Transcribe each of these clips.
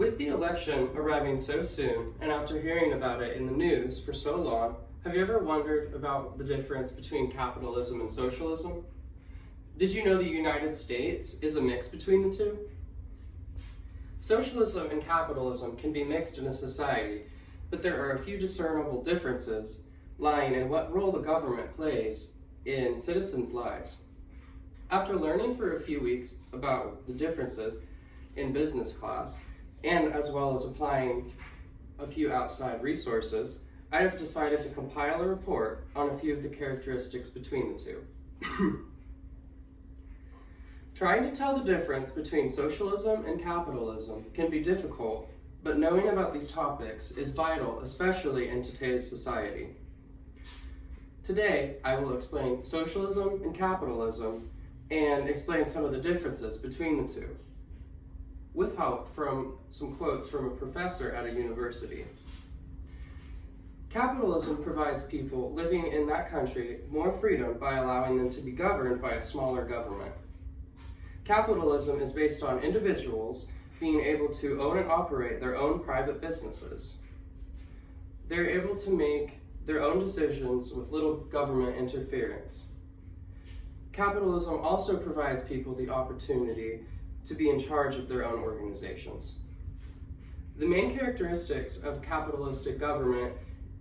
With the election arriving so soon, and after hearing about it in the news for so long, have you ever wondered about the difference between capitalism and socialism? Did you know the United States is a mix between the two? Socialism and capitalism can be mixed in a society, but there are a few discernible differences lying in what role the government plays in citizens' lives. After learning for a few weeks about the differences in business class, and as well as applying a few outside resources, I have decided to compile a report on a few of the characteristics between the two. Trying to tell the difference between socialism and capitalism can be difficult, but knowing about these topics is vital, especially in today's society. Today, I will explain socialism and capitalism and explain some of the differences between the two, with help from some quotes from a professor at a university. Capitalism provides people living in that country more freedom by allowing them to be governed by a smaller government. Capitalism is based on individuals being able to own and operate their own private businesses. They're able to make their own decisions with little government interference. Capitalism also provides people the opportunity to be in charge of their own organizations. The main characteristics of capitalistic government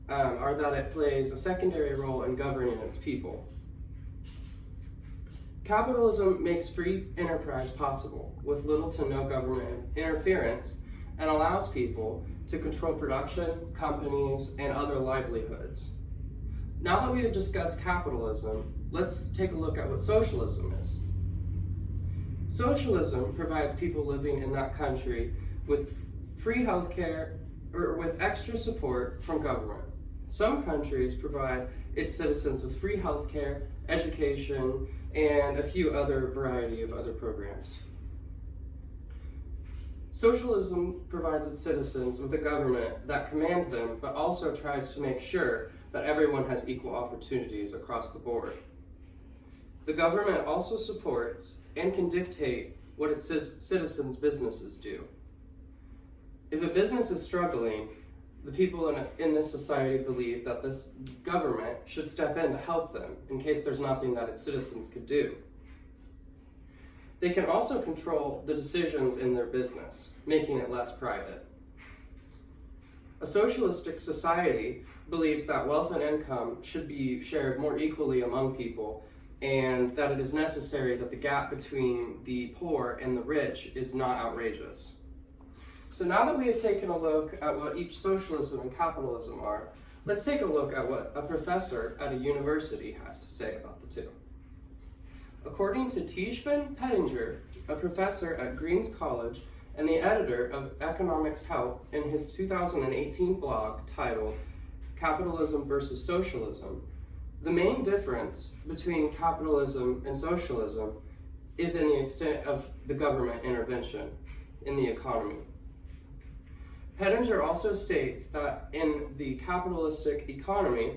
are that it plays a secondary role in governing its people. Capitalism makes free enterprise possible with little to no government interference and allows people to control production, companies, and other livelihoods. Now that we have discussed capitalism, let's take a look at what socialism is. Socialism provides people living in that country with free healthcare or with extra support from government. Some countries provide its citizens with free healthcare, education, and a few other variety of other programs. Socialism provides its citizens with a government that commands them, but also tries to make sure that everyone has equal opportunities across the board. The government also supports and can dictate what its citizens' businesses do. If a business is struggling, the people in this society believe that this government should step in to help them in case there's nothing that its citizens could do. They can also control the decisions in their business, making it less private. A socialistic society believes that wealth and income should be shared more equally among people, and that it is necessary that the gap between the poor and the rich is not outrageous. So now that we have taken a look at what each socialism and capitalism are, let's take a look at what a professor at a university has to say about the two. According to Tijsvan Pettinger, a professor at Green's College and the editor of Economics Help, in his 2018 blog titled Capitalism versus Socialism, the main difference between capitalism and socialism is in the extent of the government intervention in the economy. Pettinger also states that in the capitalistic economy,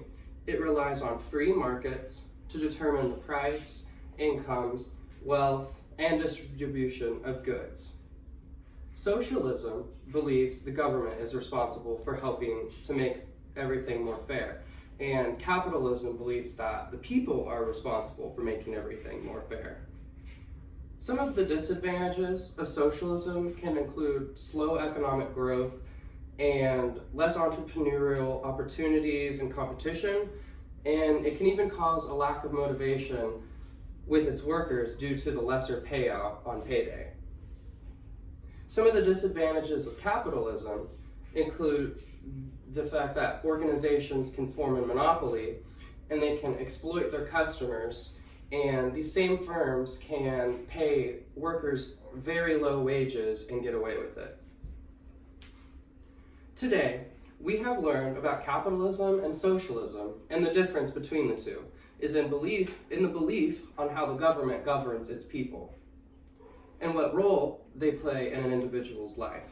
it relies on free markets to determine the price, incomes, wealth, and distribution of goods. Socialism believes the government is responsible for helping to make everything more fair, and capitalism believes that the people are responsible for making everything more fair. Some of the disadvantages of socialism can include slow economic growth and less entrepreneurial opportunities and competition, and it can even cause a lack of motivation with its workers due to the lesser payout on payday. Some of the disadvantages of capitalism include the fact that organizations can form a monopoly and they can exploit their customers, and these same firms can pay workers very low wages and get away with it. Today, we have learned about capitalism and socialism, and the difference between the two is in the belief on how the government governs its people and what role they play in an individual's life.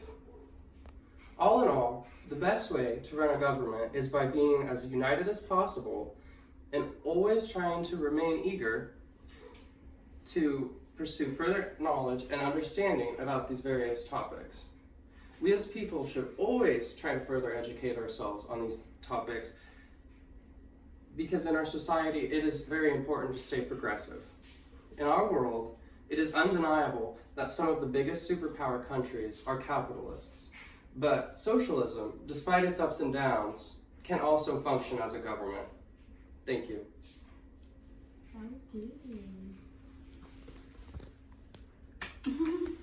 All in all, the best way to run a government is by being as united as possible and always trying to remain eager to pursue further knowledge and understanding about these various topics. We as people should always try to further educate ourselves on these topics because in our society it is very important to stay progressive. In our world, it is undeniable that some of the biggest superpower countries are capitalists. But socialism, despite its ups and downs, can also function as a government. Thank you. That was good.